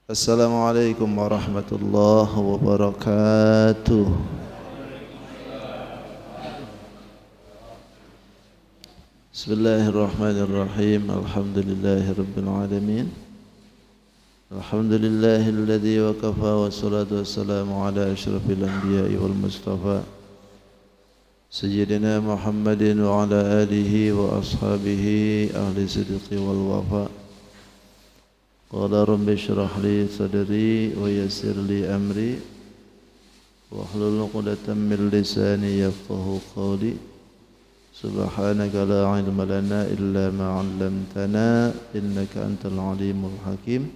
Assalamualaikum warahmatullahi wabarakatuh. Bismillahirrahmanirrahim. Alhamdulillahirabbil alamin. Alhamdulillahilladzi wa kafa wa salatu wassalamu ala asyrafil anbiya'i wal mustafa sayyidina Muhammadin wa ala alihi wa ashabihi ahli sidqi wal wafa. Qala rabbi shrah li sadri wa yassir li amri wahlul 'uqdatam min lisani yafqahu qawli. Subhanaka la 'ilma lana illa ma 'allamtana innaka antal 'alimul hakim.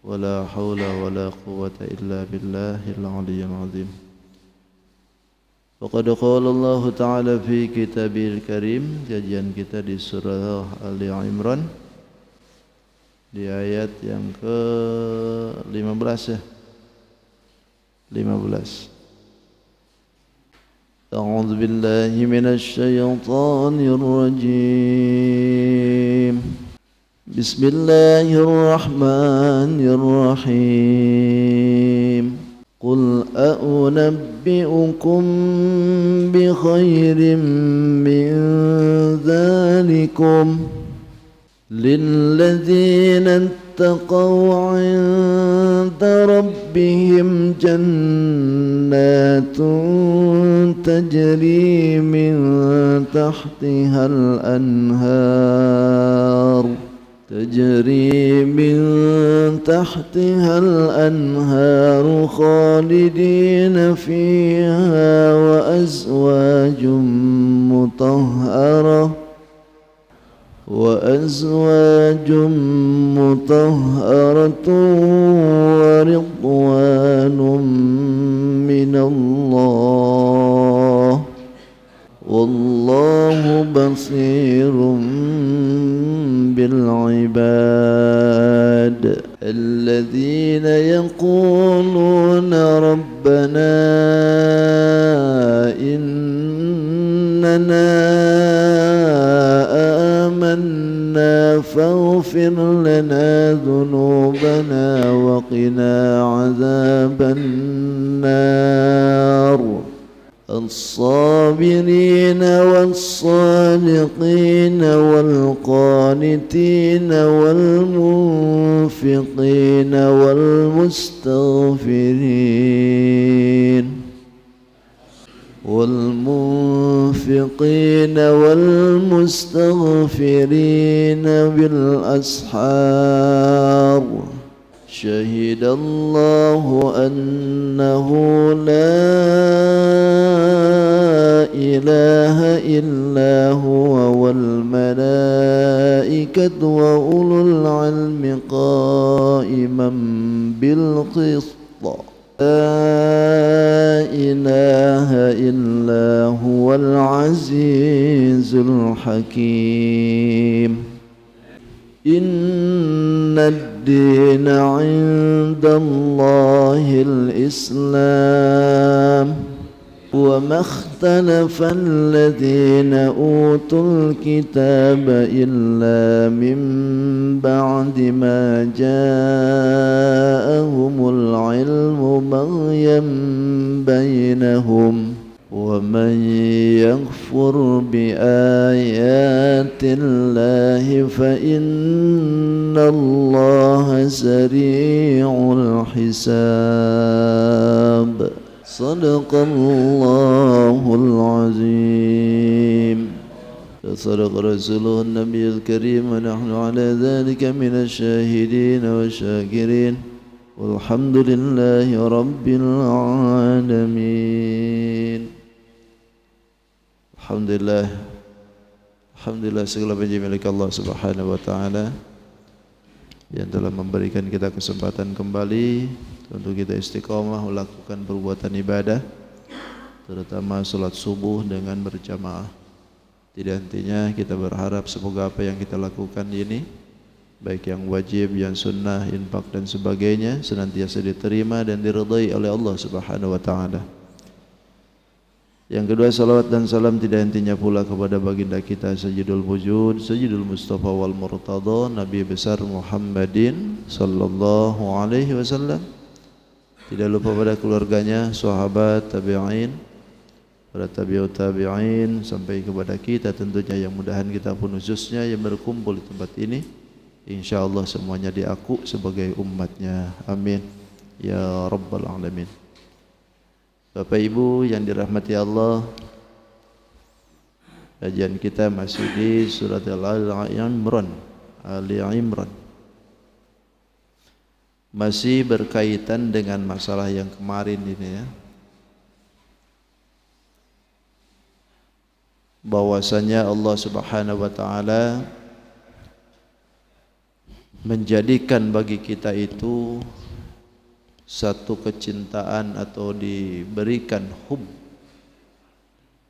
Wala haula wala quwwata illa billahil 'aliyyil 'azim. Faqad qala Allah Ta'ala fi kitabil karim. Kajian kita di surah Ali Imran di ayat yang ke-15 ya. 15. A'udzu billahi minasy syaithanir rajim. Bismillahirrahmanirrahim. Qul a'unabbi'ukum bi khairin min dzalikum للذين اتقوا عند ربهم جنات تجري من تحتها الأنهار خالدين فيها وأزواج مطهرة ورضوان من الله والله بصير بالعباد الذين يقولون ربنا إننا آمنا فاغفر لنا ذنوبنا وقنا عذاب النار الصابرين والصادقين والقانتين والمنفقين والمستغفرين بالأسحار شهد الله أنه لا إله إلا هو والملائكة وأولو العلم قائما بالقسط لا إله إلا هو العزيز الحكيم إن الدين عند الله الإسلام وما اختلف الذين أوتوا الكتاب إلا من بعد ما جاءهم العلم بغيا بينهم ومن يكفر بآيات الله فإن الله سريع الحساب صدق الله العظيم صدق رسوله النبي الكريم ونحن على ذلك من الشاهدين والشاكرين والحمد لله رب العالمين. Alhamdulillah segala puji milik Allah Subhanahu wa taala yang telah memberikan kita kesempatan kembali untuk kita istiqomah melakukan perbuatan ibadah, terutama salat subuh dengan berjamaah. Tidak hentinya kita berharap semoga apa yang kita lakukan ini, baik yang wajib, yang sunnah, infak dan sebagainya, senantiasa diterima dan diridhai oleh Allah Subhanahu wa taala. Yang kedua, salawat dan salam tidak hentinya pula kepada baginda kita Sayyidul Wujud, Sayyidul Mustafa wal Murtada, Nabi besar Muhammadin sallallahu alaihi wasallam. Tidak lupa pada keluarganya, sahabat, tabi'in, para tabi'ut tabi'in sampai kepada kita tentunya, yang mudahan kita pun khususnya yang berkumpul di tempat ini insyaallah semuanya diaku sebagai umatnya. Amin ya rabbal alamin. Bapak Ibu yang dirahmati Allah, kajian kita masih di surat Al-Imran, Ali Imran. Masih berkaitan dengan masalah yang kemarin ini ya. Bahwasanya Allah Subhanahu wa taala menjadikan bagi kita itu satu kecintaan atau diberikan hub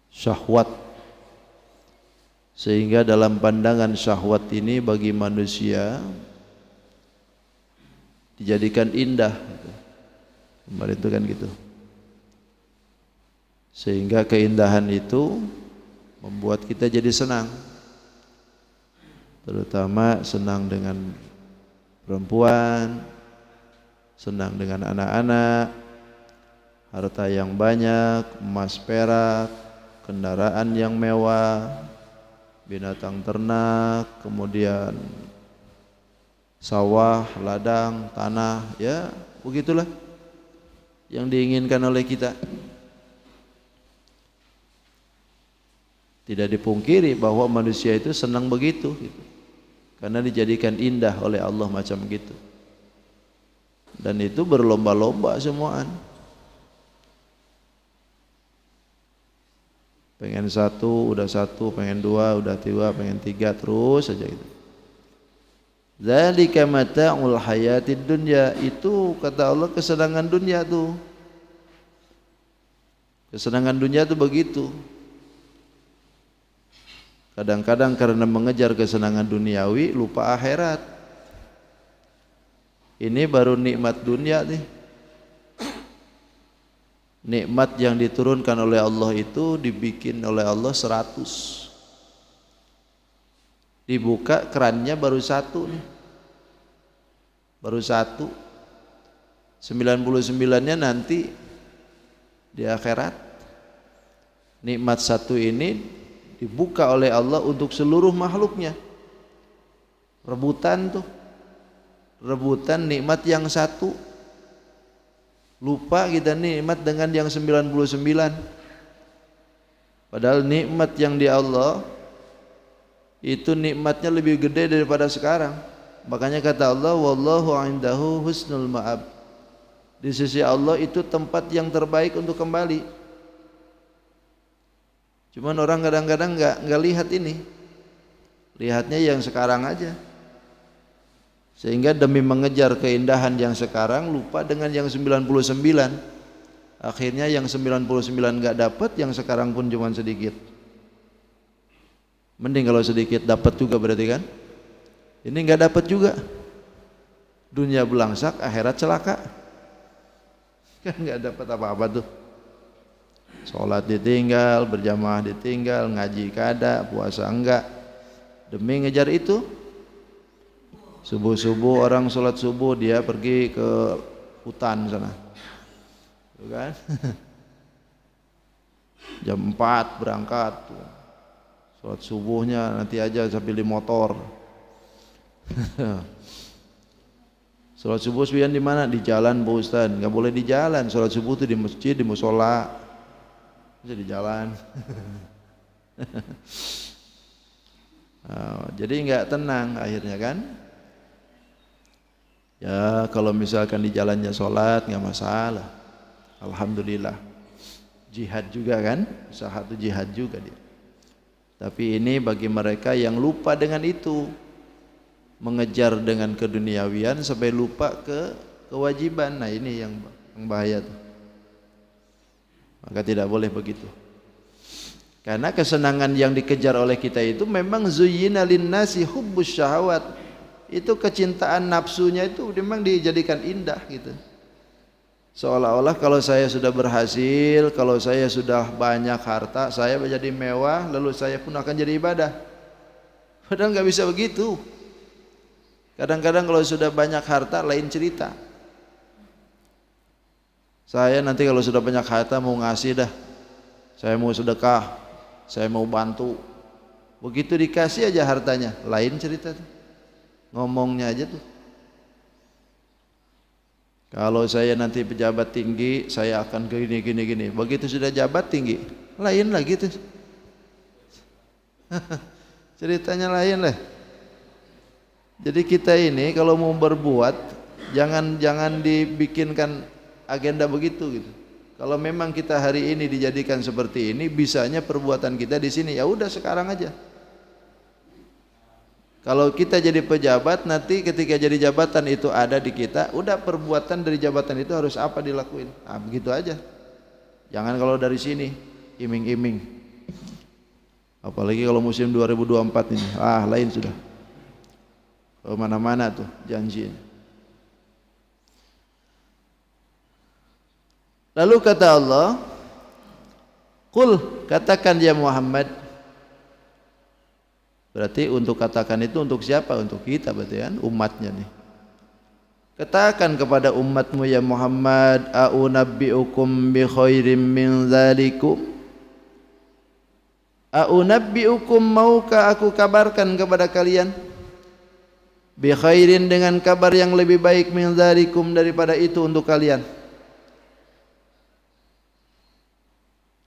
syahwat, sehingga dalam pandangan syahwat ini bagi manusia dijadikan indah. Kemarin itu kan gitu, sehingga keindahan itu membuat kita jadi senang, terutama senang dengan perempuan, senang dengan anak-anak, harta yang banyak, emas perak, kendaraan yang mewah, binatang ternak, kemudian sawah, ladang, tanah, ya begitulah yang diinginkan oleh kita. Tidak dipungkiri bahwa manusia itu senang begitu gitu. Karena dijadikan indah oleh Allah macam gitu. Dan itu berlomba-lomba semuaan. Pengen satu, udah satu, pengen dua, udah tiga, pengen tiga, terus saja gitu. Dzalika mata'ul hayatid dunya, itu kata Allah kesenangan dunia tuh. Kesenangan dunia tuh begitu. Kadang-kadang karena mengejar kesenangan duniawi lupa akhirat. Ini baru nikmat dunia nih. Nikmat yang diturunkan oleh Allah itu dibikin oleh Allah 100. Dibuka kerannya baru satu nih. Baru satu. 99-nya nanti di akhirat. Nikmat satu ini dibuka oleh Allah untuk seluruh makhluknya. Rebutan tuh. Rebutan nikmat yang satu. Lupa kita nikmat dengan yang 99. Padahal nikmat yang di Allah itu nikmatnya lebih gede daripada sekarang. Makanya kata Allah, wallahu indahu husnul ma'ab. Di sisi Allah itu tempat yang terbaik untuk kembali. Cuman orang kadang-kadang nggak lihat ini, lihatnya yang sekarang aja, sehingga demi mengejar keindahan yang sekarang lupa dengan yang 99. Akhirnya yang 99 nggak dapat, yang sekarang pun cuma sedikit. Mending kalau sedikit dapat juga berarti kan? Ini nggak dapat juga. Dunia belangsak, akhirat celaka. Kan nggak dapat apa-apa tuh. Sholat ditinggal, berjamaah ditinggal, ngaji kada, puasa enggak. Demi ngejar itu, subuh-subuh orang sholat subuh dia pergi ke hutan sana, tuh kan? Jam 4 berangkat, sholat subuhnya nanti aja sambil di motor. Sholat subuh sepian di mana? Di jalan, Pak Ustaz. Nggak boleh di jalan. Sholat subuh itu di masjid, di musola. Bisa di jalan. Jadi nggak tenang akhirnya kan. Ya kalau misalkan di jalannya sholat nggak masalah, alhamdulillah. Jihad juga kan, usaha itu jihad juga dia. Tapi ini bagi mereka yang lupa dengan itu, mengejar dengan keduniawian sampai lupa ke kewajiban. Nah ini yang bahaya tuh. Maka tidak boleh begitu. Karena kesenangan yang dikejar oleh kita itu memang zuyyina linnasi hubbus syahawat. Itu kecintaan nafsunya itu memang dijadikan indah gitu. Seolah-olah kalau saya sudah berhasil, kalau saya sudah banyak harta, saya menjadi mewah, lalu saya pun akan jadi ibadah. Padahal nggak bisa begitu. Kadang-kadang kalau sudah banyak harta lain cerita. Saya nanti kalau sudah banyak harta mau ngasih dah. Saya mau sedekah, saya mau bantu. Begitu dikasih aja hartanya, lain cerita tuh. Ngomongnya aja tuh. Kalau saya nanti pejabat tinggi, saya akan gini. Begitu sudah jabat tinggi, lain lagi tuh. Ceritanya lain lah. Jadi kita ini kalau mau berbuat, jangan dibikinkan agenda begitu gitu. Kalau memang kita hari ini dijadikan seperti ini, bisanya perbuatan kita di sini, ya udah sekarang aja. Kalau kita jadi pejabat, nanti ketika jadi jabatan itu ada di kita, udah perbuatan dari jabatan itu harus apa dilakuin. Nah, begitu aja. Jangan kalau dari sini iming-iming. Apalagi kalau musim 2024 ini, lain sudah. Mana-mana tuh janji. Lalu kata Allah, "Qul," katakan ya Muhammad. Berarti untuk katakan itu untuk siapa? Untuk kita berarti kan, umatnya nih. Katakan kepada umatmu ya Muhammad, "A'unabbi'ukum bi khairim min dzalikum?" A'unabbi'ukum, maukah aku kabarkan kepada kalian? Bi khairin, dengan kabar yang lebih baik, min dzalikum, daripada itu untuk kalian.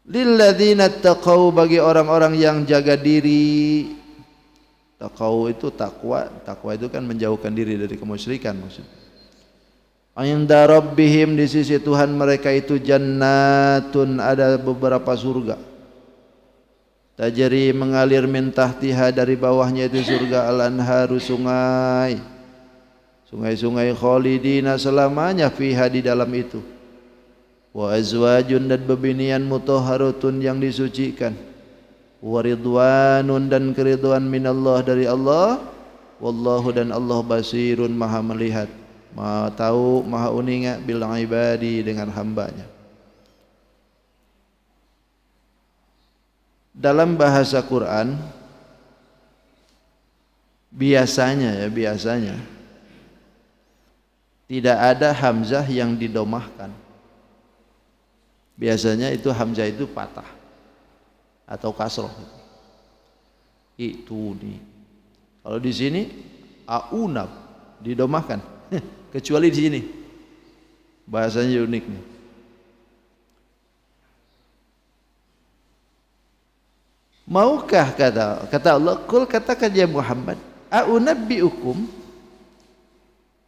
Lilladzina taqau, bagi orang-orang yang jaga diri. Taqau itu takwa. Takwa itu kan menjauhkan diri dari kemusyrikan maksudnya. Inda rabbihim, di sisi Tuhan mereka itu jannatun, ada beberapa surga. Tajri, mengalir min tahtiha, dari bawahnya itu surga, al-anharu, sungai. Sungai-sungai, khalidina, selamanya, fiha, di dalam itu. Wa azwajun, dan bebinian, mutahharatun, yang disucikan. Wa ridwanun, dan keridhaan minallah, dari Allah. Wallahu, dan Allah basirun, maha melihat, maha tahu, maha uninga, bil ibadi, dengan hambanya. Dalam bahasa Quran biasanya tidak ada hamzah yang didomahkan. Biasanya itu hamzah itu patah atau kasroh. Itu nih. Kalau di sini aunab didomahkan, kecuali di sini. Bahasanya unik nih. Maukah, kata Allah, qul, katakan ya Muhammad, a'unabbi'ukum,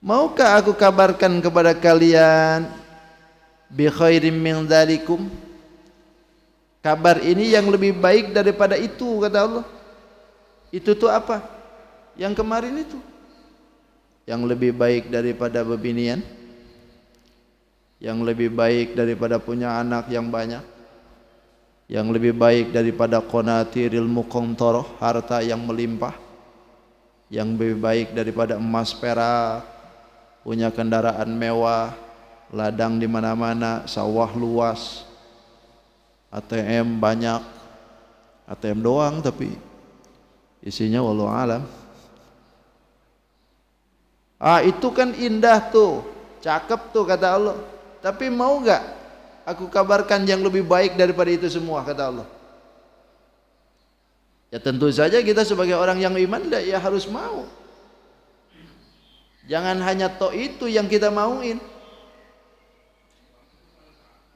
maukah aku kabarkan kepada kalian, bi khairim min dzalikum, kabar ini yang lebih baik daripada itu, kata Allah. Itu tuh apa? Yang kemarin itu. Yang lebih baik daripada bebinian, yang lebih baik daripada punya anak yang banyak, yang lebih baik daripada qanatiril muqantarah, harta yang melimpah, yang lebih baik daripada emas perak, punya kendaraan mewah, ladang di mana-mana, sawah luas, ATM banyak, ATM doang tapi isinya wallahu alam. Itu kan indah tuh, cakep tuh, kata Allah. Tapi mau gak aku kabarkan yang lebih baik daripada itu semua, kata Allah. Ya tentu saja kita sebagai orang yang iman ya harus mau. Jangan hanya itu yang kita mauin.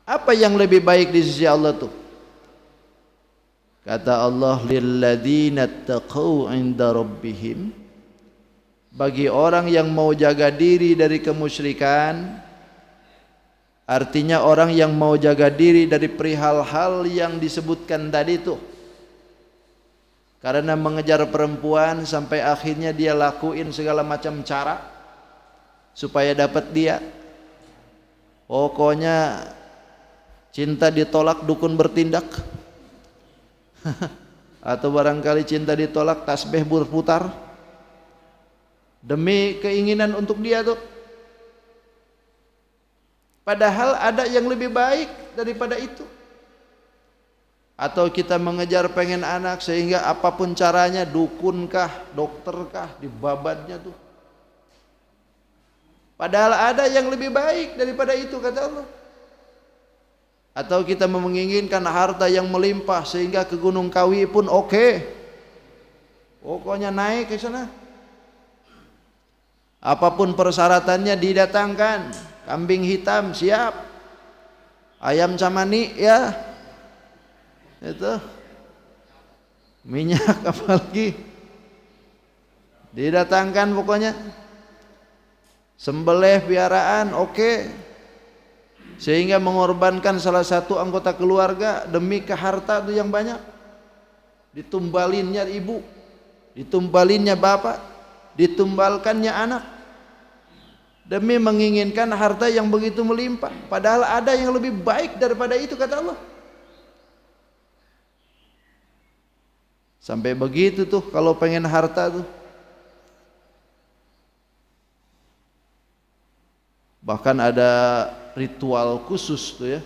Apa yang lebih baik di sisi Allah tuh? Kata Allah, lilladzina taqau 'inda rabbihim, bagi orang yang mau jaga diri dari kemusyrikan. Artinya orang yang mau jaga diri dari perihal hal yang disebutkan tadi itu. Karena mengejar perempuan sampai akhirnya dia lakuin segala macam cara supaya dapat dia. Pokoknya cinta ditolak, dukun bertindak. Atau barangkali cinta ditolak, tasbih berputar. Demi keinginan untuk dia tuh. Padahal ada yang lebih baik daripada itu. Atau kita mengejar pengen anak sehingga apapun caranya, dukunkah, dokterkah, dibabatnya tuh. Padahal ada yang lebih baik daripada itu, kata Allah. Atau kita menginginkan harta yang melimpah sehingga ke Gunung Kawi pun oke. Pokoknya naik ke sana. Apapun persyaratannya didatangkan. Kambing hitam siap. Ayam camani ya. Itu. Minyak apalagi. Didatangkan pokoknya. Sembelih piaraan oke. Sehingga mengorbankan salah satu anggota keluarga demi ke harta itu yang banyak. Ditumbalinnya ibu, ditumbalinnya bapak, ditumbalkannya anak, demi menginginkan harta yang begitu melimpah. Padahal ada yang lebih baik daripada itu, kata Allah. Sampai begitu tuh kalau pengen harta tuh. Bahkan ada ritual khusus tuh ya.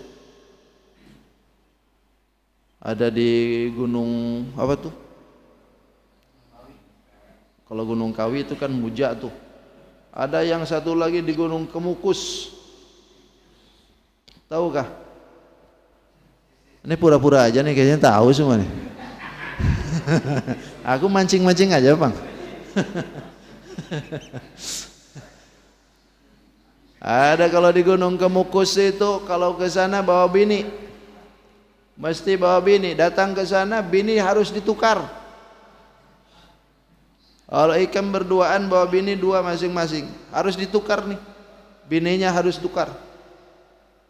Ada di gunung apa tuh? Kalau Gunung Kawi itu kan Muja tuh. Ada yang satu lagi di Gunung Kemukus. Tahukah? Ini pura-pura aja nih, kayaknya tahu semua nih. Aku mancing-mancing aja, Bang. Ada kalau di Gunung Kemukus itu kalau ke sana bawa bini. Mesti bawa bini, datang ke sana bini harus ditukar. Kalau ikan berduaan bawa bini dua masing-masing, harus ditukar nih. Bininya harus tukar.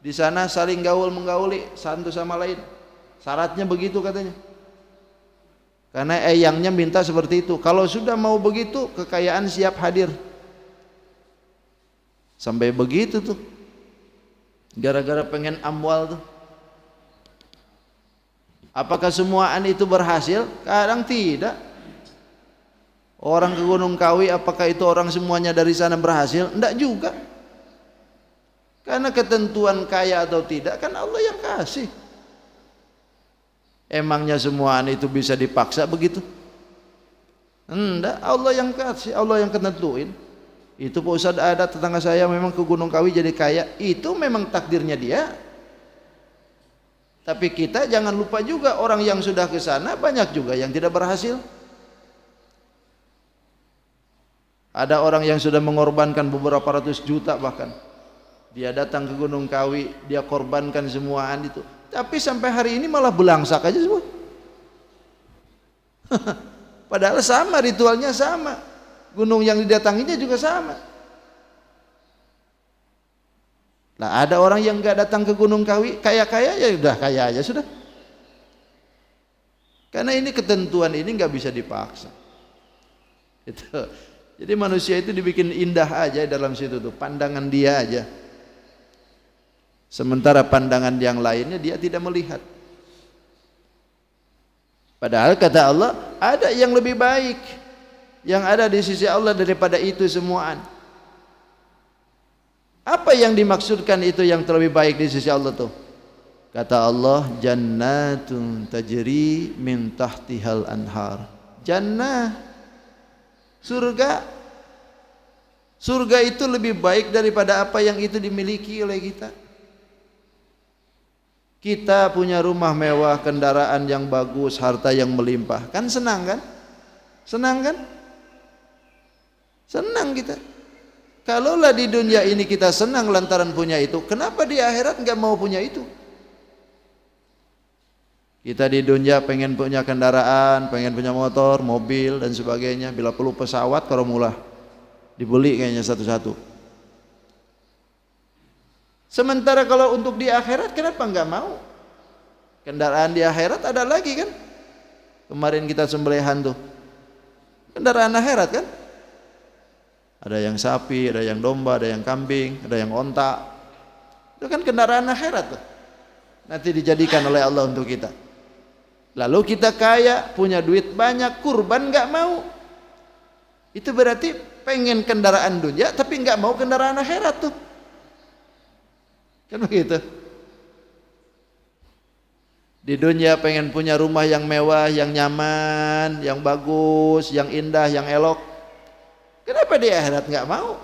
Di sana saling gaul menggauli satu sama lain. Syaratnya begitu katanya. Karena eyangnya minta seperti itu. Kalau sudah mau begitu, kekayaan siap hadir. Sampai begitu tuh. Gara-gara pengen amwal tuh. Apakah semuaan itu berhasil? Kadang tidak. Orang ke Gunung Kawi, apakah itu orang semuanya dari sana berhasil? Enggak juga. Karena ketentuan kaya atau tidak kan Allah yang kasih. Emangnya semuaan itu bisa dipaksa begitu? Enggak, Allah yang kasih, Allah yang ketentuin. Itu Pak Ustadz ada tetangga saya memang ke Gunung Kawi jadi kaya, itu memang takdirnya dia. Tapi kita jangan lupa juga orang yang sudah ke sana banyak juga yang tidak berhasil. Ada orang yang sudah mengorbankan beberapa ratus juta bahkan. Dia datang ke Gunung Kawi, dia korbankan semuaan itu. Tapi sampai hari ini malah belangsak aja semua. Padahal sama, ritualnya sama. Gunung yang didatanginya juga sama. Nah, ada orang yang nggak datang ke Gunung Kawi, kaya-kaya ya udah kaya aja sudah. Karena ini ketentuan ini nggak bisa dipaksa. Itu. Jadi manusia itu dibikin indah aja dalam situ tuh, pandangan dia aja. Sementara pandangan yang lainnya dia tidak melihat. Padahal kata Allah ada yang lebih baik yang ada di sisi Allah daripada itu semuaan. Apa yang dimaksudkan itu yang terlebih baik di sisi Allah tuh? Kata Allah, jannatun tajri min tahtihal anhar. Jannah, surga. Surga itu lebih baik daripada apa yang itu dimiliki oleh kita. Kita punya rumah mewah, kendaraan yang bagus, harta yang melimpah, kan senang kan? Senang kan? Senang kita. Kalaulah di dunia ini kita senang lantaran punya itu, kenapa di akhirat nggak mau punya itu? Kita di dunia pengen punya kendaraan, pengen punya motor, mobil dan sebagainya. Bila perlu pesawat kalau mula dibeli kayaknya satu-satu. Sementara kalau untuk di akhirat kenapa nggak mau? Kendaraan di akhirat ada lagi kan? Kemarin kita sembelihan tuh. Kendaraan akhirat kan? Ada yang sapi, ada yang domba, ada yang kambing, ada yang onta. Itu kan kendaraan akhirat tuh. Nanti dijadikan oleh Allah untuk kita. Lalu kita kaya, punya duit banyak, kurban nggak mau. Itu berarti pengen kendaraan dunia tapi nggak mau kendaraan akhirat tuh. Kan begitu. Di dunia pengen punya rumah yang mewah, yang nyaman, yang bagus, yang indah, yang elok. Kenapa di akhirat nggak mau?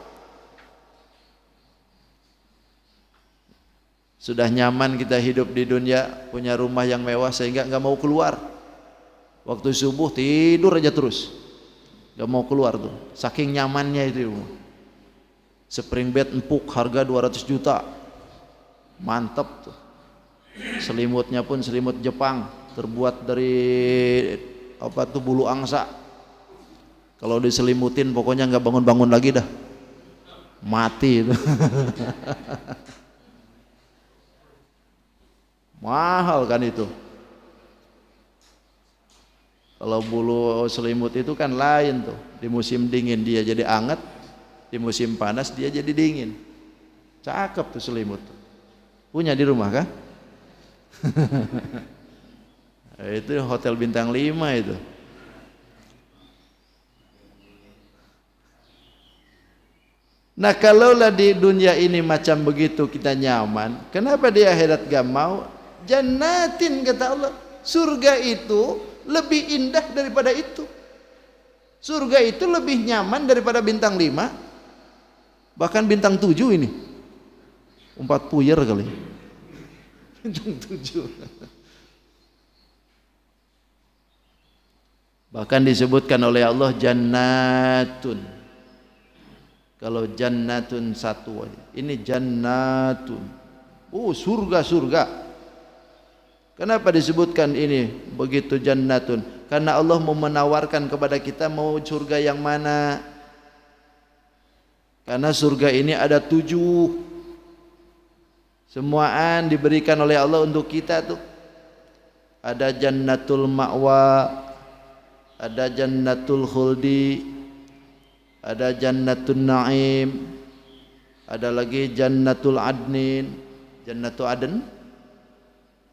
Sudah nyaman kita hidup di dunia, punya rumah yang mewah sehingga nggak mau keluar. Waktu subuh tidur aja terus, nggak mau keluar tuh. Saking nyamannya itu. Spring bed empuk harga 200 juta, mantep tuh. Selimutnya pun selimut Jepang, terbuat dari apa tuh bulu angsa. Kalau diselimutin pokoknya nggak bangun-bangun lagi dah, mati itu. Mahal kan itu. Kalau bulu selimut itu kan lain tuh. Di musim dingin dia jadi anget, di musim panas dia jadi dingin. Cakep tuh selimut. Punya di rumah kan? Itu hotel bintang 5 itu. Nah kalaulah di dunia ini macam begitu kita nyaman, kenapa di akhirat gak mau? Jannatin kata Allah, surga itu lebih indah daripada itu. Surga itu lebih nyaman daripada bintang 5, bahkan bintang 7 ini. 4 puyer kali. Bintang 7. Bahkan disebutkan oleh Allah jannatun. Kalau jannatun satu, ini jannatun. Surga-surga. Kenapa disebutkan ini begitu jannatun? Karena Allah mau menawarkan kepada kita mau surga yang mana. Karena surga ini ada 7. Semuaan diberikan oleh Allah untuk kita tuh. Ada jannatul ma'wa, ada jannatul khuldi, ada jannatul na'im, ada lagi jannatul adnin, jannatul adn,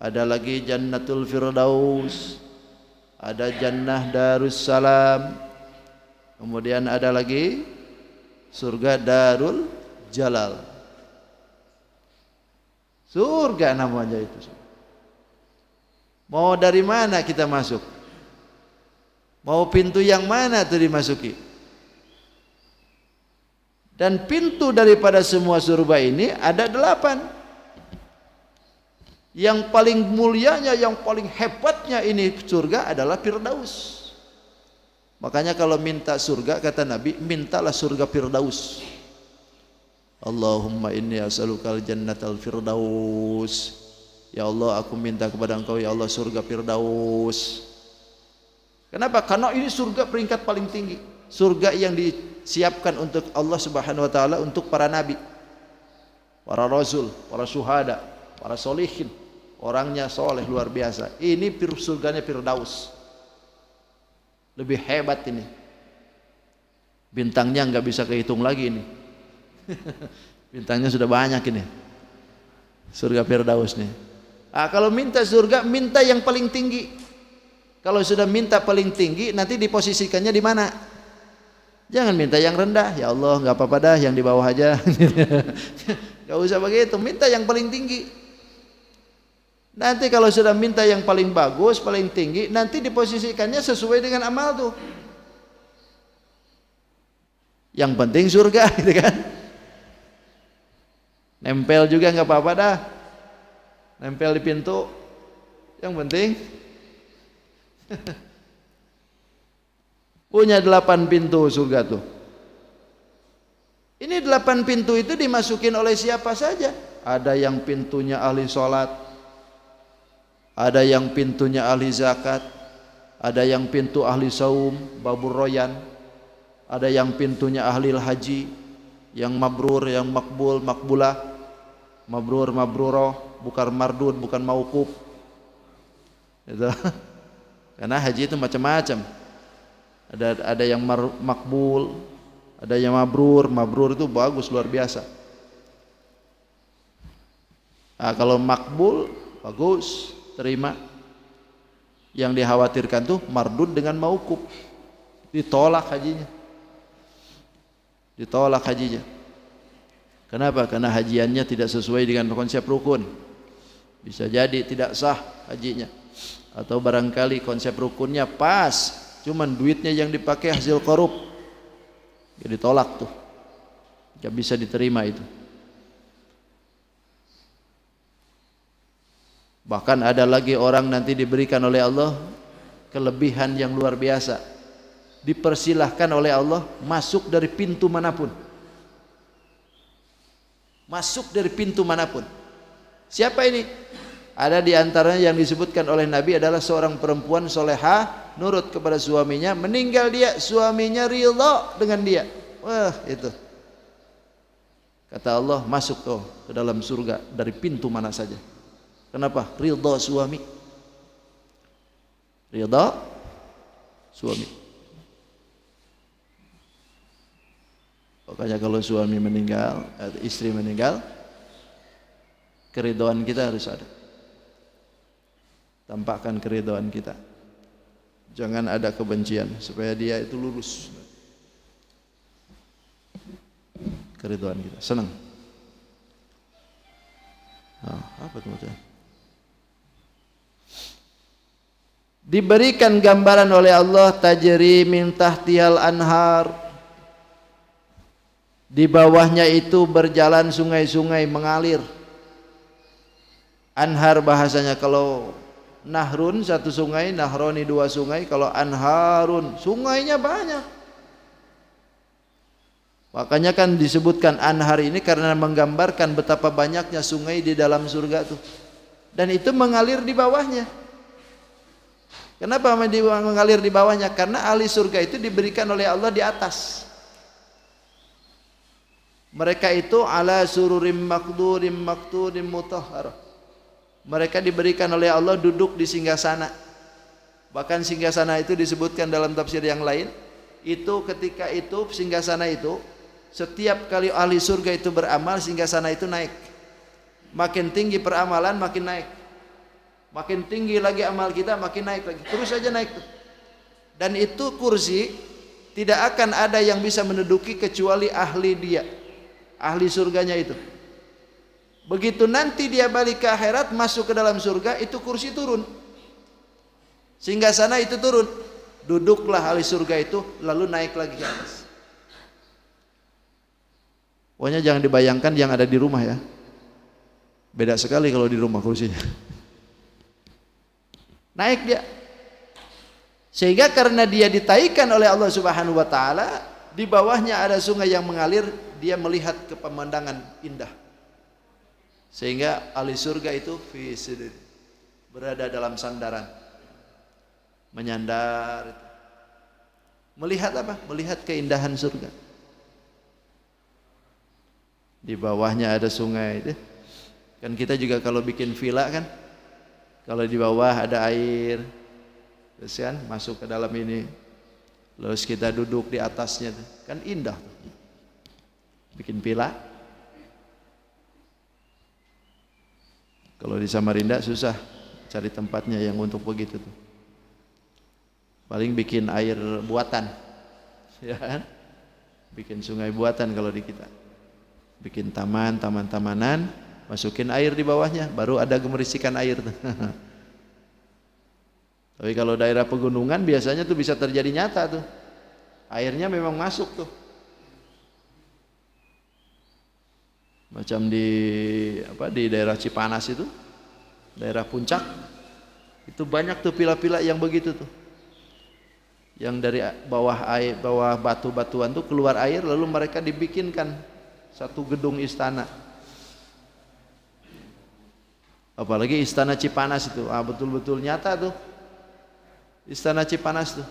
ada lagi jannatul firdaus, ada jannah darussalam, kemudian ada lagi surga darul jalal. Surga namanya itu. Mau dari mana kita masuk? Mau pintu yang mana itu dimasuki? Dan pintu daripada semua surga ini ada 8. Yang paling mulianya, yang paling hebatnya ini surga adalah Firdaus. Makanya kalau minta surga kata Nabi, mintalah surga Firdaus. Allahumma inni as'alukal jannatal firdaus. Ya Allah, aku minta kepada Engkau ya Allah surga Firdaus. Kenapa? Karena ini surga peringkat paling tinggi. Surga yang disiapkan untuk Allah Subhanahu wa taala untuk para nabi, para rasul, para syuhada, para solihin. Orangnya soleh luar biasa. Ini surganya Firdaus. Lebih hebat ini. Bintangnya nggak bisa kehitung lagi ini. Bintangnya sudah banyak ini. Surga Firdaus nih. Kalau minta surga, minta yang paling tinggi. Kalau sudah minta paling tinggi, nanti diposisikannya di mana? Jangan minta yang rendah. Ya Allah, nggak apa-apa dah, yang di bawah aja. Gak usah begitu. Minta yang paling tinggi. Nanti kalau sudah minta yang paling bagus, paling tinggi, nanti diposisikannya sesuai dengan amal tuh. Yang penting surga, gitu kan? Nempel juga nggak apa-apa dah. Nempel di pintu. Yang penting punya 8 pintu surga tuh. Ini 8 pintu itu dimasukin oleh siapa saja. Ada yang pintunya ahli sholat, ada yang pintunya ahli zakat, ada yang pintu ahli saum, babur royan, ada yang pintunya ahli haji, yang mabrur, yang makbul, makbulah, mabrur, mabruroh, bukan mardud, bukan mauquf. Itu. Karena haji itu macam-macam. Ada yang makbul, ada yang mabrur. Mabrur itu bagus luar biasa. Kalau makbul bagus, terima. Yang dikhawatirkan tuh mardud dengan mauquf, ditolak hajinya. Ditolak hajinya. Kenapa? Karena hajiannya tidak sesuai dengan konsep rukun. Bisa jadi tidak sah hajinya. Atau barangkali konsep rukunnya pas, cuman duitnya yang dipakai hasil korup. Jadi tolak tuh. Gak bisa diterima itu. Bahkan ada lagi orang nanti diberikan oleh Allah kelebihan yang luar biasa. Dipersilahkan oleh Allah masuk dari pintu manapun. Masuk dari pintu manapun. Siapa ini? Ada di antaranya yang disebutkan oleh Nabi adalah seorang perempuan solehah, nurut kepada suaminya, meninggal dia, suaminya ridha dengan dia. Wah, itu. Kata Allah, masuk kau ke dalam surga dari pintu mana saja. Kenapa? Ridha suami. Ridha suami. Pokoknya kalau suami meninggal, istri meninggal, keridhaan kita harus ada. Tampakkan keridhaan kita. Jangan ada kebencian supaya dia itu lurus. Keridhaan kita, senang. Apa itu macam? Diberikan gambaran oleh Allah tajri min tahtihal anhar. Di bawahnya itu berjalan sungai-sungai mengalir. Anhar bahasanya, kalau nahrun satu sungai, nahroni dua sungai, kalau anharun sungainya banyak. Makanya kan disebutkan anhar ini karena menggambarkan betapa banyaknya sungai di dalam surga tuh. Dan itu mengalir di bawahnya. Kenapa mengalir di bawahnya? Karena ahli surga itu diberikan oleh Allah di atas. Mereka itu ala sururim makdurim makturim mutahhar. Mereka diberikan oleh Allah duduk di singgasana. Bahkan singgasana itu disebutkan dalam tafsir yang lain, itu ketika itu singgasana itu setiap kali ahli surga itu beramal, singgasana itu naik. Makin tinggi peramalan makin naik. Makin tinggi lagi amal kita makin naik lagi. Terus saja naik tuh. Dan itu kursi tidak akan ada yang bisa menduduki kecuali ahli dia. Ahli surganya itu. Begitu nanti dia balik ke akhirat, masuk ke dalam surga, itu kursi turun. Sehingga sana itu turun. Duduklah ahli surga itu, lalu naik lagi ke atas. Pokoknya jangan dibayangkan yang ada di rumah ya. Beda sekali kalau di rumah kursinya. Naik dia. Sehingga karena dia ditaikan oleh Allah Subhanahu wa taala, di bawahnya ada sungai yang mengalir, dia melihat ke pemandangan indah. Sehingga ahli surga itu berada dalam sandaran, menyandar. Melihat apa? Melihat keindahan surga. Di bawahnya ada sungai itu. Kan kita juga kalau bikin villa kan, kalau di bawah ada air, terus kan masuk ke dalam ini, terus kita duduk di atasnya, kan indah. Bikin villa. Kalau di Samarinda susah cari tempatnya yang untuk begitu tuh. Paling bikin air buatan, ya kan? Bikin sungai buatan kalau di kita. Bikin taman-tamanan, masukin air di bawahnya, baru ada gemerisikan air tuh. Tapi kalau daerah pegunungan biasanya tuh bisa terjadi nyata tuh. Airnya memang masuk tuh. Macam di daerah Cipanas itu, daerah puncak, itu banyak tuh pila-pila yang begitu tuh. Yang dari bawah air, bawah batu-batuan tuh keluar air, lalu mereka dibikinkan satu gedung istana. Apalagi istana Cipanas itu, betul-betul nyata tuh. Istana Cipanas tuh.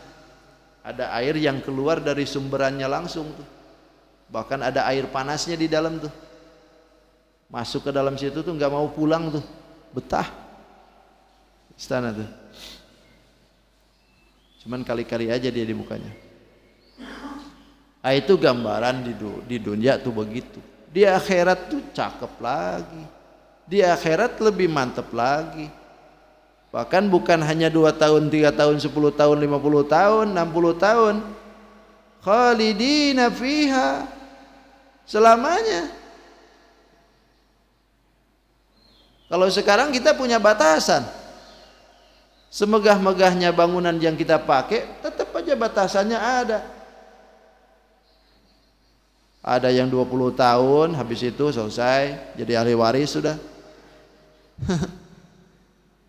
Ada air yang keluar dari sumberannya langsung tuh. Bahkan ada air panasnya di dalam tuh. Masuk ke dalam situ tuh nggak mau pulang tuh, betah istana tuh. Cuman kali-kali aja dia dibukanya. Itu gambaran di dunia tuh begitu. Di akhirat tuh cakep lagi. Di akhirat lebih mantep lagi. Bahkan bukan hanya 2 tahun, 3 tahun, 10 tahun, 50 tahun, 60 tahun. Khalidina fiha, selamanya. Kalau sekarang kita punya batasan. Semegah-megahnya bangunan yang kita pakai, tetap aja batasannya ada. Ada yang 20 tahun, habis itu selesai, jadi ahli waris sudah.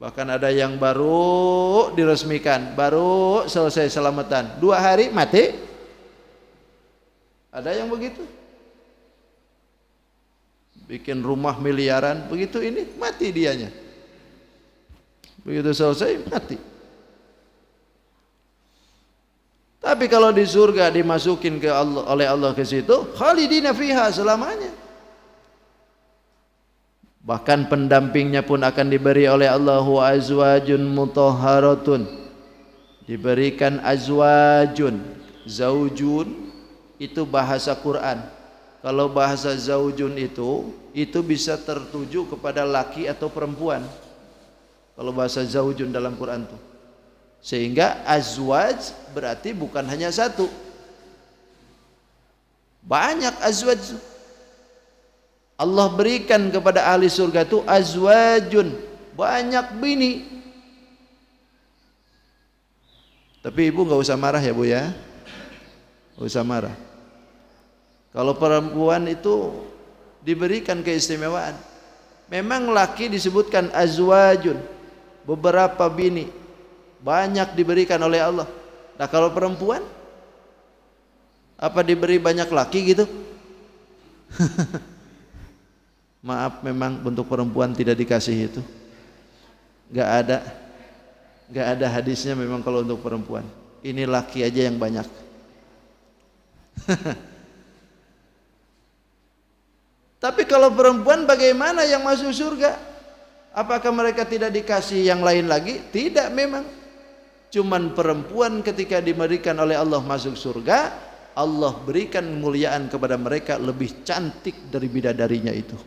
Bahkan ada yang baru diresmikan, baru selesai selamatan, 2 hari mati. Ada yang begitu. Bikin rumah miliaran, begitu ini mati dianya. Begitu selesai mati. Tapi kalau di surga dimasukin ke Allah, oleh Allah ke situ, khalidina fiha, selamanya. Bahkan pendampingnya pun akan diberi oleh Allah, azwajun mutahharatun. Diberikan azwajun, zaujun itu bahasa Quran. Kalau bahasa zaujun itu bisa tertuju kepada laki atau perempuan. Kalau bahasa zaujun dalam Quran itu. Sehingga azwaj berarti bukan hanya satu. Banyak azwaj. Allah berikan kepada ahli surga itu azwajun, banyak bini. Tapi ibu nggak usah marah ya bu ya, nggak usah marah. Kalau perempuan itu diberikan keistimewaan. Memang laki disebutkan azwajun, beberapa bini, banyak diberikan oleh Allah. Nah kalau perempuan, apa diberi banyak laki gitu? Maaf, memang bentuk perempuan tidak dikasih itu. Gak ada hadisnya memang kalau untuk perempuan. Ini laki aja yang banyak. Tapi kalau perempuan bagaimana yang masuk surga? Apakah mereka tidak dikasih yang lain lagi? Tidak memang. Cuman perempuan ketika diberikan oleh Allah masuk surga, Allah berikan kemuliaan kepada mereka lebih cantik dari bidadarinya itu.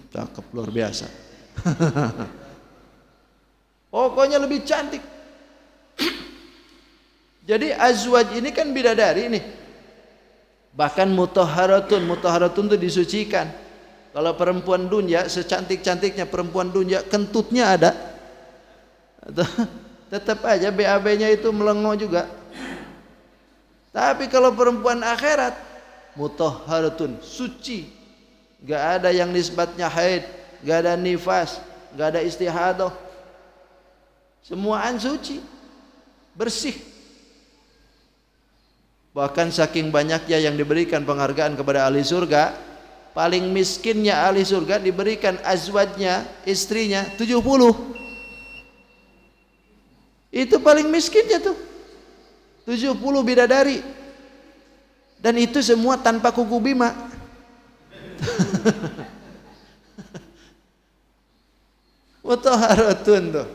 Cakep luar biasa. Pokoknya lebih cantik. Jadi azwaj ini kan bidadari nih. Bahkan mutahharatun itu disucikan. Kalau perempuan dunia secantik-cantiknya perempuan dunia, kentutnya ada. Tetap aja BAB-nya itu melongo juga. Tapi kalau perempuan akhirat mutahharatun, suci. Gak ada yang nisbatnya haid, gak ada nifas, gak ada istihadah. Semuaan suci, bersih. Bahkan saking banyaknya yang diberikan penghargaan kepada ahli surga, paling miskinnya ahli surga diberikan azwajnya, istrinya 70. Itu paling miskinnya tuh 70 bidadari. Dan itu semua tanpa kuku bima. Mutahharatun tuh.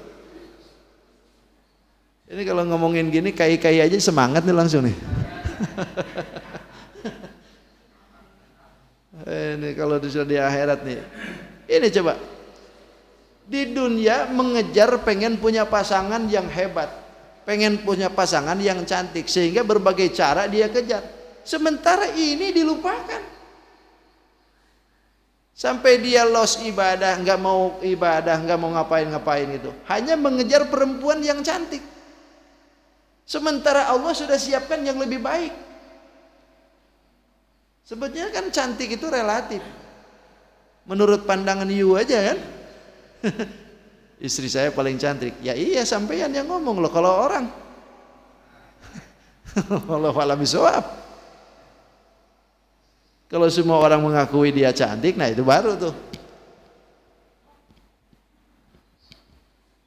Ini kalau ngomongin gini kai-kai aja semangat nih langsung nih. Ini kalau sudah di akhirat nih. Ini coba. Di dunia mengejar pengen punya pasangan yang hebat, pengen punya pasangan yang cantik, sehingga berbagai cara dia kejar. Sementara ini dilupakan. Sampai dia lost ibadah, nggak mau ibadah, nggak mau ngapain-ngapain itu. Hanya mengejar perempuan yang cantik. Sementara Allah sudah siapkan yang lebih baik. Sebetulnya kan cantik itu relatif. Menurut pandangan you aja kan. Istri saya paling cantik. Ya iya sampean yang ngomong loh, kalau orang. Wallahu a'lam bishawab. Kalau semua orang mengakui dia cantik, nah itu baru tuh.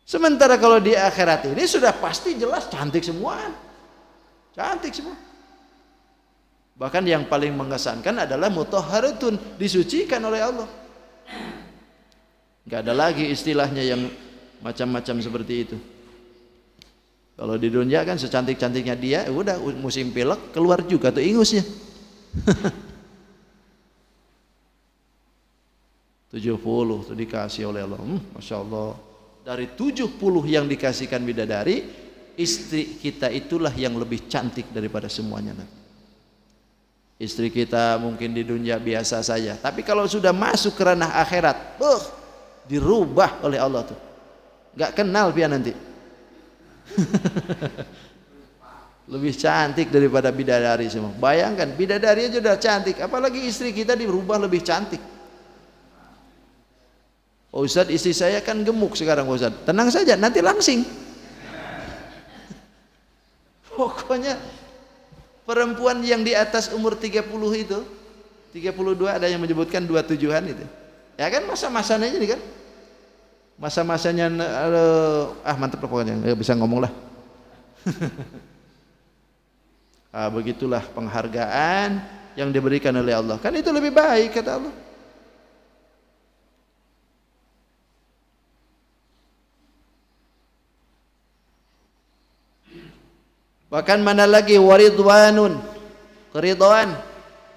Sementara kalau di akhirat ini sudah pasti jelas cantik semua. Cantik semua. Bahkan yang paling mengesankan adalah mutahharatun, disucikan oleh Allah. Gak ada lagi istilahnya yang macam-macam seperti itu. Kalau di dunia kan secantik-cantiknya dia, udah musim pilek keluar juga tuh ingusnya. 70 tuh dikasih oleh Allah. Masya Allah. Dari 70 yang dikasihkan bidadari, istri kita itulah yang lebih cantik daripada semuanya. Istri kita mungkin di dunia biasa saja, tapi kalau sudah masuk ke ranah akhirat, dirubah oleh Allah tuh. Gak kenal dia nanti. Lebih cantik daripada bidadari semua. Bayangkan, bidadari aja udah cantik, apalagi istri kita dirubah lebih cantik. Oh, Ustaz, istri saya kan gemuk sekarang, Ustaz. Tenang saja, nanti langsing. Pokoknya perempuan yang di atas umur 30 itu, 32, ada yang menyebutkan 27-an itu. Ya kan masa-masanya ini kan. Masa-masanya mantap pokoknya, nggak bisa ngomong lah. Begitulah penghargaan yang diberikan oleh Allah. Kan itu lebih baik kata Allah. Bahkan mana lagi, waridwanun, keridhaan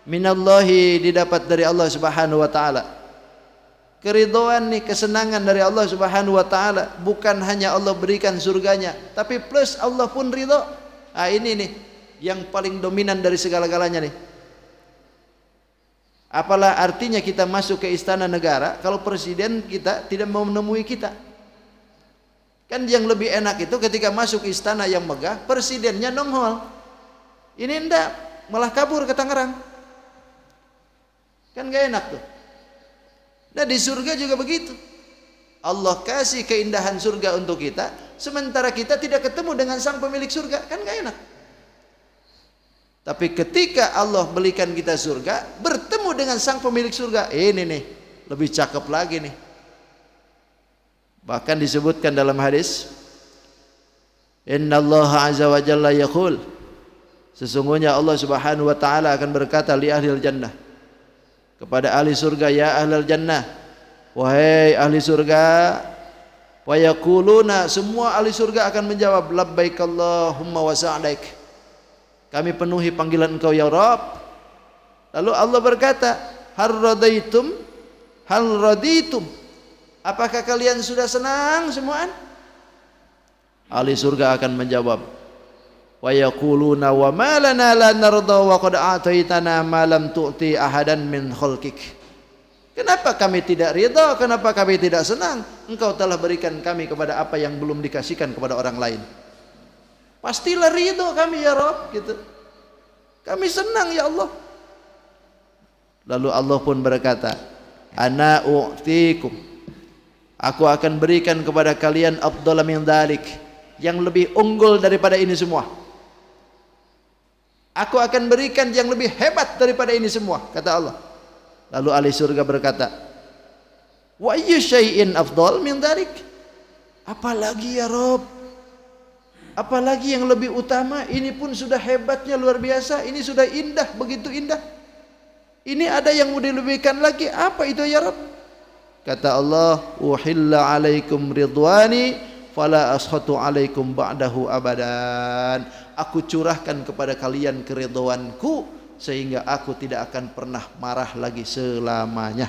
minallahi, didapat dari Allah Subhanahu wa taala. Keridhaan nih, kesenangan dari Allah Subhanahu wa taala, bukan hanya Allah berikan surganya, tapi plus Allah pun ridho. Ini nih yang paling dominan dari segala-galanya nih. Apalah artinya kita masuk ke istana negara kalau presiden kita tidak mau menemui kita? Kan yang lebih enak itu ketika masuk istana yang megah, presidennya nongol. Ini enggak, malah kabur ke Tangerang. Kan gak enak tuh. Nah di surga juga begitu. Allah kasih keindahan surga untuk kita, sementara kita tidak ketemu dengan sang pemilik surga. Kan gak enak. Tapi ketika Allah belikan kita surga, bertemu dengan sang pemilik surga, ini nih, lebih cakep lagi nih. Bahkan disebutkan dalam hadis, Innallaha azza wa jalla yaqul, sesungguhnya Allah Subhanahu wa taala akan berkata li ahlil jannah, kepada ahli surga, ya ahlil jannah, wahai ahli surga, wa yaquluna, semua ahli surga akan menjawab, labbaik Allahumma wa sa'daik, kami penuhi panggilan Engkau ya Rabb. Lalu Allah berkata, hal raditum, apakah kalian sudah senang semuaan? Ahli surga akan menjawab, wa yaquluna wa ma lana la narda wa qad ataitana ma lam tu'ti ahadan min khalqik. Kenapa kami tidak ridha? Kenapa kami tidak senang? Engkau telah berikan kami kepada apa yang belum dikasihkan kepada orang lain. Pastilah ridha kami ya Rabb gitu. Kami senang ya Allah. Lalu Allah pun berkata, ana u'tikum, aku akan berikan kepada kalian afdhala min dzalik, yang lebih unggul daripada ini semua. Aku akan berikan yang lebih hebat daripada ini semua, kata Allah. Lalu ahli surga berkata, wa ayyu syai'in afdhal min dzalik? Apalagi ya Rabb? Apalagi yang lebih utama? Ini pun sudah hebatnya luar biasa, ini sudah indah, begitu indah. Ini ada yang mau dilebihkan lagi, apa itu ya Rabb? Kata Allah, uhilla alaikum ridwani fala ashatu alaikum ba'dahu abadan. Aku curahkan kepada kalian keridhoanku sehingga aku tidak akan pernah marah lagi selamanya.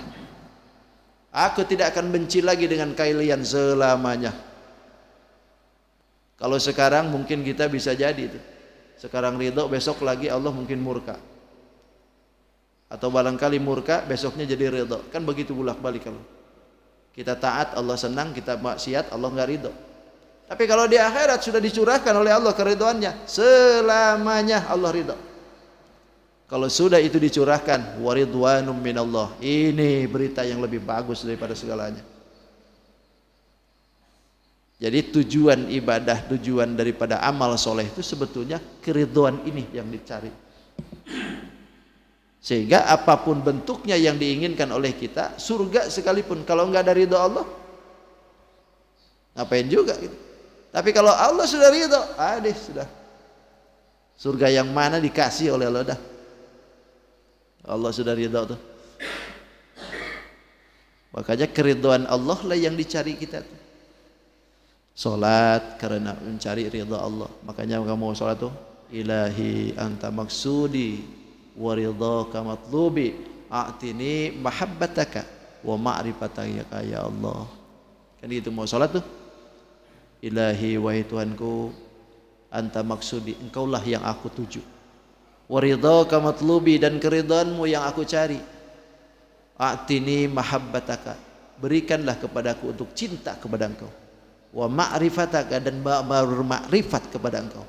Aku tidak akan benci lagi dengan kalian selamanya. Kalau sekarang mungkin kita bisa jadi itu. Sekarang ridho, besok lagi Allah mungkin murka. Atau barangkali murka, besoknya jadi ridho. Kan begitu bolak-balik kalau. Kita taat, Allah senang, kita maksiat, Allah enggak ridho. Tapi kalau di akhirat sudah dicurahkan oleh Allah keridhoannya, selamanya Allah ridho. Kalau sudah itu dicurahkan, waridwanum minallah, ini berita yang lebih bagus daripada segalanya. Jadi tujuan ibadah, tujuan daripada amal soleh itu sebetulnya keridhoan ini yang dicari. Sehingga apapun bentuknya yang diinginkan oleh kita, surga sekalipun, kalau enggak ada ridho Allah, ngapain juga gitu. Tapi kalau Allah sudah ridho, sudah. Surga yang mana dikasih oleh Allah dah. Allah sudah ridho tuh. Makanya keridhaan Allah lah yang dicari kita tuh. Salat karena mencari ridha Allah. Makanya kamu salat tuh, ilahi anta maksudi wa ridhaka matlubi a'tini mahabbataka wa ma'rifataka ya Allah. Kan itu mau salat tuh, ilahi wahai Tuhanku, anta maksudi, engkaulah yang aku tuju. wa ridhaka matlubi, dan keridhaanmu yang aku cari. A'tini mahabbataka, berikanlah kepadaku untuk cinta kepada engkau. Wa ma'rifataka, dan bermakrifat kepada engkau.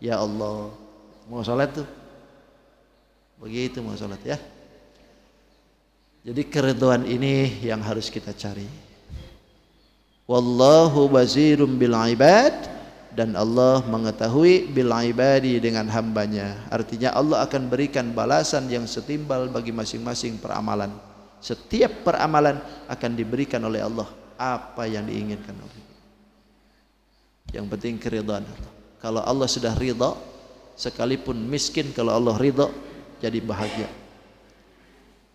Ya Allah, mau salat tuh begitu, mau salat ya. Jadi keridhaan ini yang harus kita cari. Wallahu bazirum bil ibad, dan Allah mengetahui bil ibadi, dengan hambanya. Artinya Allah akan berikan balasan yang setimbal bagi masing-masing peramalan. Setiap peramalan akan diberikan oleh Allah apa yang diinginkan oleh kita. Yang penting keridhaan Allah. Kalau Allah sudah ridha, sekalipun miskin, kalau Allah ridha jadi bahagia.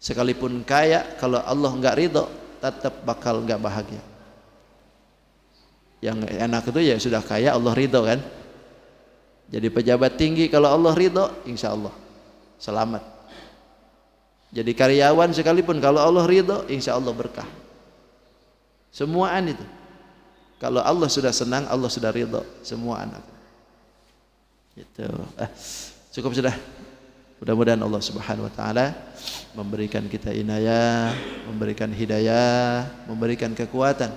Sekalipun kaya, kalau Allah enggak ridha tetap bakal enggak bahagia. Yang enak itu ya sudah kaya Allah ridha kan. Jadi pejabat tinggi kalau Allah ridha, insya Allah selamat. Jadi karyawan sekalipun kalau Allah ridha, insya Allah berkah. Semuaan itu kalau Allah sudah senang, Allah sudah ridha, semua anak. Gitu. Cukup sudah. Mudah-mudahan Allah Subhanahu wa taala memberikan kita inayah, memberikan hidayah, memberikan kekuatan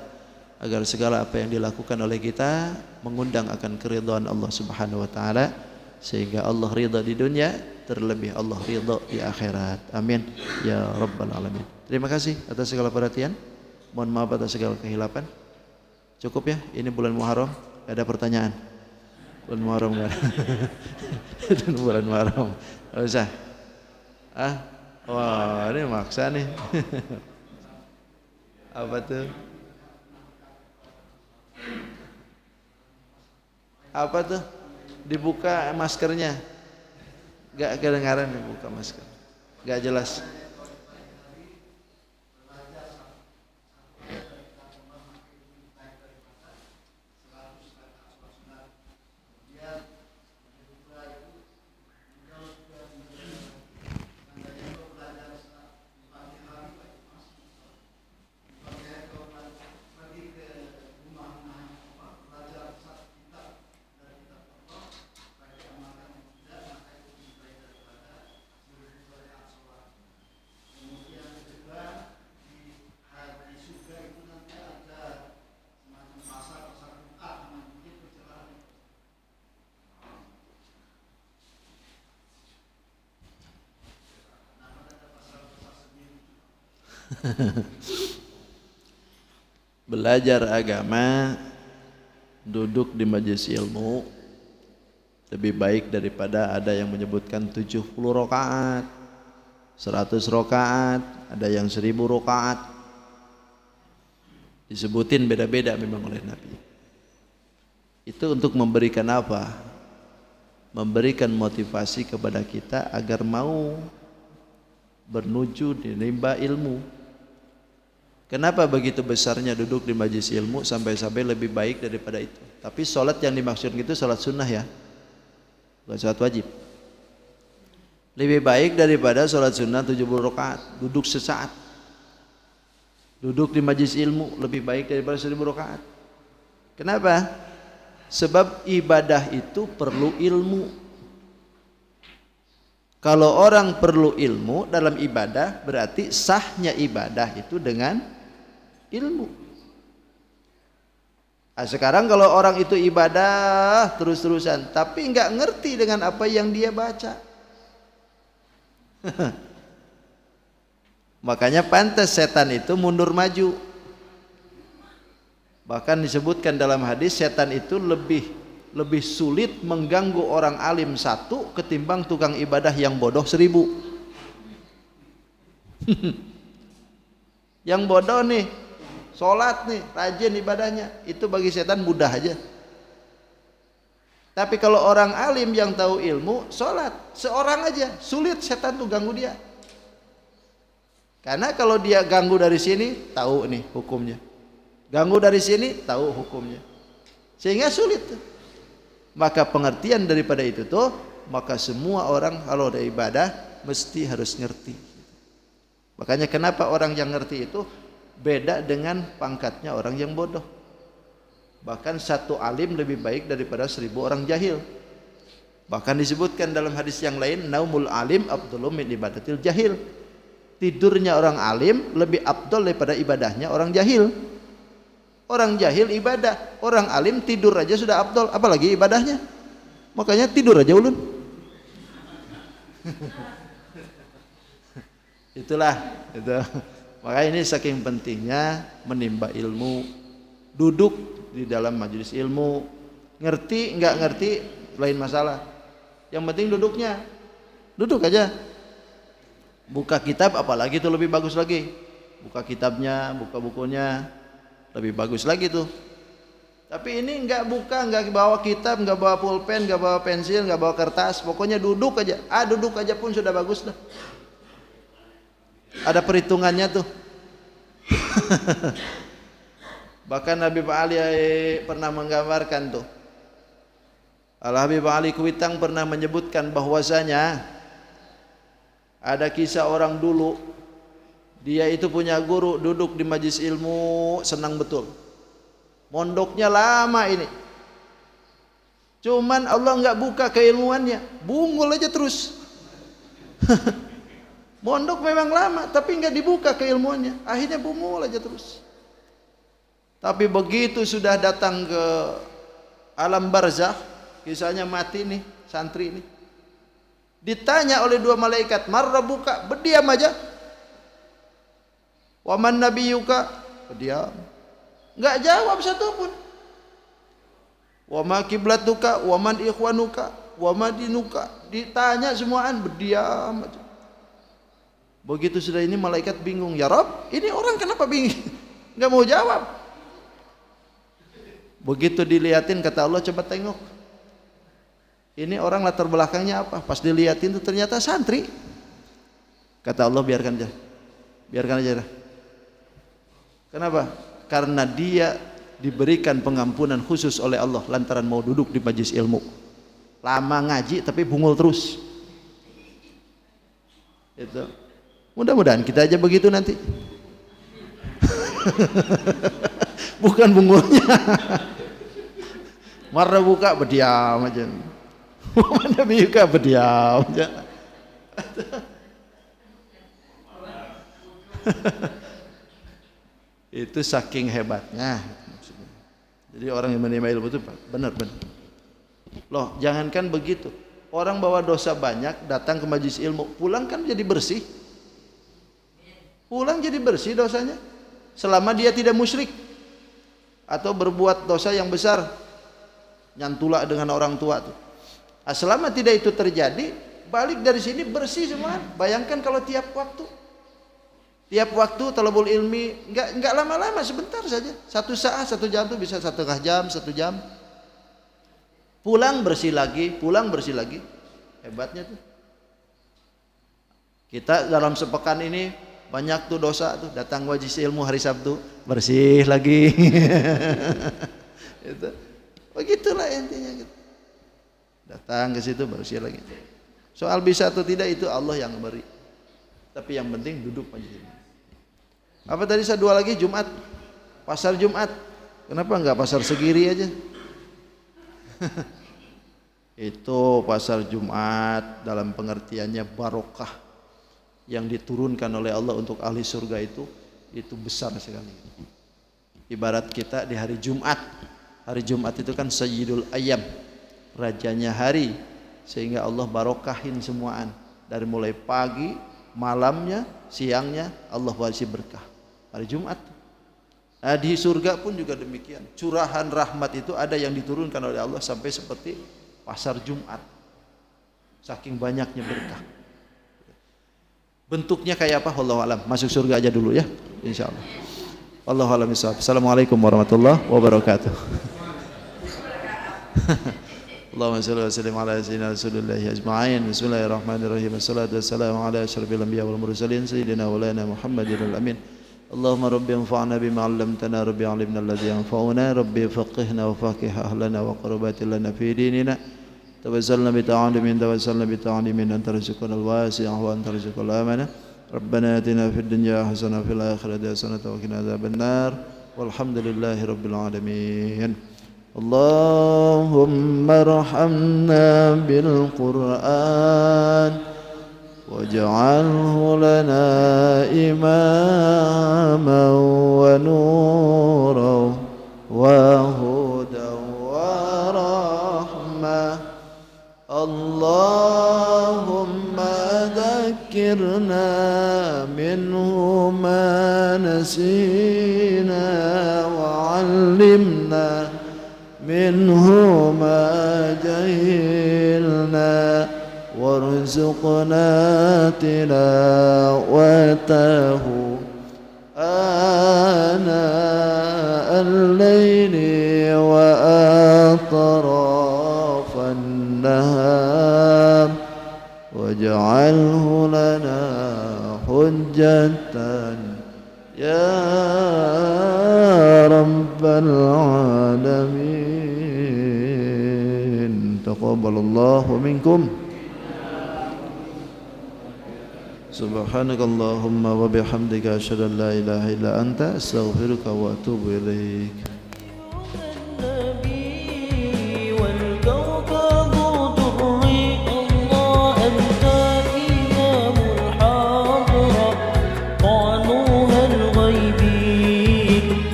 agar segala apa yang dilakukan oleh kita mengundang akan keridhaan Allah Subhanahu wa taala, sehingga Allah ridha di dunia, terlebih Allah ridha di akhirat. Amin ya rabbal alamin. Terima kasih atas segala perhatian. Mohon maaf atas segala kehilapan. Cukup ya, ini bulan Muharram. Gak ada pertanyaan. Bulan Muharram kan. Bulan Muharram. Gak usah. Wah, ini maksa nih. Apa tuh? Apa tuh? Dibuka maskernya. Gak kedengaran, dibuka masker. Gak jelas. Belajar agama, duduk di majelis ilmu lebih baik daripada ada yang menyebutkan 70 rakaat, 100 rakaat, ada yang 1000 rakaat. Disebutin beda-beda memang oleh Nabi. Itu untuk memberikan apa? Memberikan motivasi kepada kita agar mau bernuju di rimba ilmu. Kenapa begitu besarnya duduk di majelis ilmu sampai-sampai lebih baik daripada itu? Tapi sholat yang dimaksud itu sholat sunnah ya, bukan sholat wajib. Lebih baik daripada sholat sunnah 70 rakaat, duduk sesaat. Duduk di majelis ilmu lebih baik daripada 1000 rakaat. Kenapa? Sebab ibadah itu perlu ilmu. Kalau orang perlu ilmu dalam ibadah, berarti sahnya ibadah itu dengan ilmu. Nah, sekarang kalau orang itu ibadah terus-terusan tapi nggak ngerti dengan apa yang dia baca, makanya pantas setan itu mundur maju. Bahkan disebutkan dalam hadis, setan itu lebih sulit mengganggu orang alim satu ketimbang tukang ibadah yang bodoh 1000. Yang bodoh nih, sholat nih, rajin ibadahnya, itu bagi setan mudah aja. Tapi kalau orang alim yang tahu ilmu, sholat seorang aja, sulit setan tuh ganggu dia. Karena kalau dia ganggu dari sini, tahu nih hukumnya. Ganggu dari sini, tahu hukumnya. Sehingga sulit tuh. Maka pengertian daripada itu tuh, maka semua orang kalau ada ibadah mesti harus ngerti. Makanya kenapa orang yang ngerti itu beda dengan pangkatnya orang yang bodoh. Bahkan satu alim lebih baik daripada 1000 orang jahil. Bahkan disebutkan dalam hadis yang lain, naumul alim afdhalu min ibadatil jahil. Tidurnya orang alim lebih afdal daripada ibadahnya orang jahil. Orang jahil ibadah, orang alim tidur aja sudah afdal, apalagi ibadahnya. Makanya tidur aja ulun. Itulah itu. Makanya ini saking pentingnya menimba ilmu, duduk di dalam majelis ilmu, ngerti nggak ngerti lain masalah. Yang penting duduknya, duduk aja. Buka kitab apalagi itu lebih bagus lagi. Buka kitabnya, buka bukunya, lebih bagus lagi tuh. Tapi ini nggak buka, nggak bawa kitab, nggak bawa pulpen, nggak bawa pensil, nggak bawa kertas. Pokoknya duduk aja. Duduk aja pun sudah bagus dah. Ada perhitungannya tuh. Bahkan Habib Ali pernah menggambarkan tuh. Al-Habib Ali Kuitang pernah menyebutkan bahwasanya ada kisah orang dulu, dia itu punya guru, duduk di majelis ilmu senang betul, mondoknya lama ini, cuman Allah nggak buka keilmuannya, bungul aja terus. Mondok memang lama tapi nggak dibuka keilmuannya, akhirnya bungul aja terus. Tapi begitu sudah datang ke alam barzakh, kisahnya mati nih santri ini, ditanya oleh dua malaikat, marrabuka, berdiam aja. Waman nabiyuka, berdiam, nggak jawab satupun. Wama kiblatuka, waman ikhwanuka, wama dinuka, ditanya semuaan, berdiam aja. Begitu sudah ini malaikat bingung, ya Rabb, ini orang kenapa bingung, nggak mau jawab. Begitu dilihatin, kata Allah, coba tengok, ini orang latar belakangnya apa? Pas dilihatin itu ternyata santri. Kata Allah, biarkan aja, biarkan aja. Kenapa? Karena dia diberikan pengampunan khusus oleh Allah lantaran mau duduk di majelis ilmu. Lama ngaji tapi bungul terus. Itu. Mudah-mudahan kita aja begitu nanti. Bukan bungulnya. Marah buka berdiam aja. Mana buka berdiam aja. Itu saking hebatnya. Jadi orang yang menerima ilmu itu benar-benar. Loh, jangankan begitu. Orang bawa dosa banyak datang ke majelis ilmu, pulang kan jadi bersih. Pulang jadi bersih dosanya. Selama dia tidak musyrik atau berbuat dosa yang besar, nyantula dengan orang tua tuh. Selama tidak itu terjadi, balik dari sini bersih semua. Bayangkan kalau tiap waktu talabul ilmi, enggak lama-lama, sebentar saja, 1 saat 1 jam tuh bisa 1/2 jam 1 jam, pulang bersih lagi, hebatnya tuh. Kita dalam sepekan ini banyak tuh dosa tuh, datang majelis ilmu hari Sabtu bersih lagi. Itu begitulah intinya gitu. Datang ke situ bersih lagi. Soal bisa atau tidak itu Allah yang beri, tapi yang penting duduk majelis ilmu. Apa tadi saya dua lagi? Jumat, pasar Jumat. Kenapa enggak pasar Segiri aja? Itu pasar Jumat dalam pengertiannya barokah yang diturunkan oleh Allah untuk ahli surga itu besar sekali. Ibarat kita di hari Jumat. Hari Jumat itu kan Sayyidul Ayyam, rajanya hari, sehingga Allah barokahin semuaan. Dari mulai pagi, malamnya, siangnya Allah warisi berkah. Hari Jumat. Nah, di surga pun juga demikian. Curahan rahmat itu ada yang diturunkan oleh Allah sampai seperti pasar Jumat. Saking banyaknya berkah. Bentuknya kayak apa? Wallahu alam. Masuk surga aja dulu ya, insyaallah. Wallahu alam bissawab. Assalamualaikum warahmatullahi wabarakatuh. Allahumma shalli wa sallim ala sayyidina Rasulillah ajma'in. Bismillahirrahmanirrahim. Wassalatu wassalamu ala asyrafil anbiya wal mursalin sayyidina wa lana Muhammadin al-amin. Allahumma rabbi anfa'na bima 'allamtana, rabbi 'allimna alladhi yanfa'una, rabbi faqihna wa faqih ahlana wa qurbatil lana fi dinina. توسلنا بتعلم أن ترزقنا الواسع وأن ترزق الأمانة. ربنا آتنا في الدنيا حسنة وفي الآخرة حسنة وقنا عذاب النار والحمد لله رب العالمين. اللهم ارحمنا بالقرآن واجعله لنا إماما ونورا وهدى ورحمة. اللهم ذكرنا منه ما نسينا وعلمنا منه ما جهلنا وارزقنا تلاوته آناء الليل وأطراف النهار واجعله لنا حجة يا رب العالمين. تقبل الله منكم. سبحانك اللهم وبحمدك أشهد أن لا إله إلا أنت أستغفرك وأتوب إليك.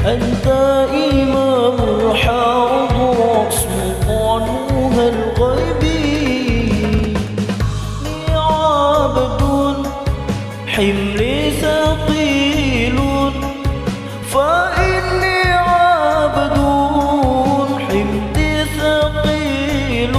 أنت إمام الحاضر سلطانها الغيبي لي عبد حملي ثقيل فإني عبد حملي ثقيل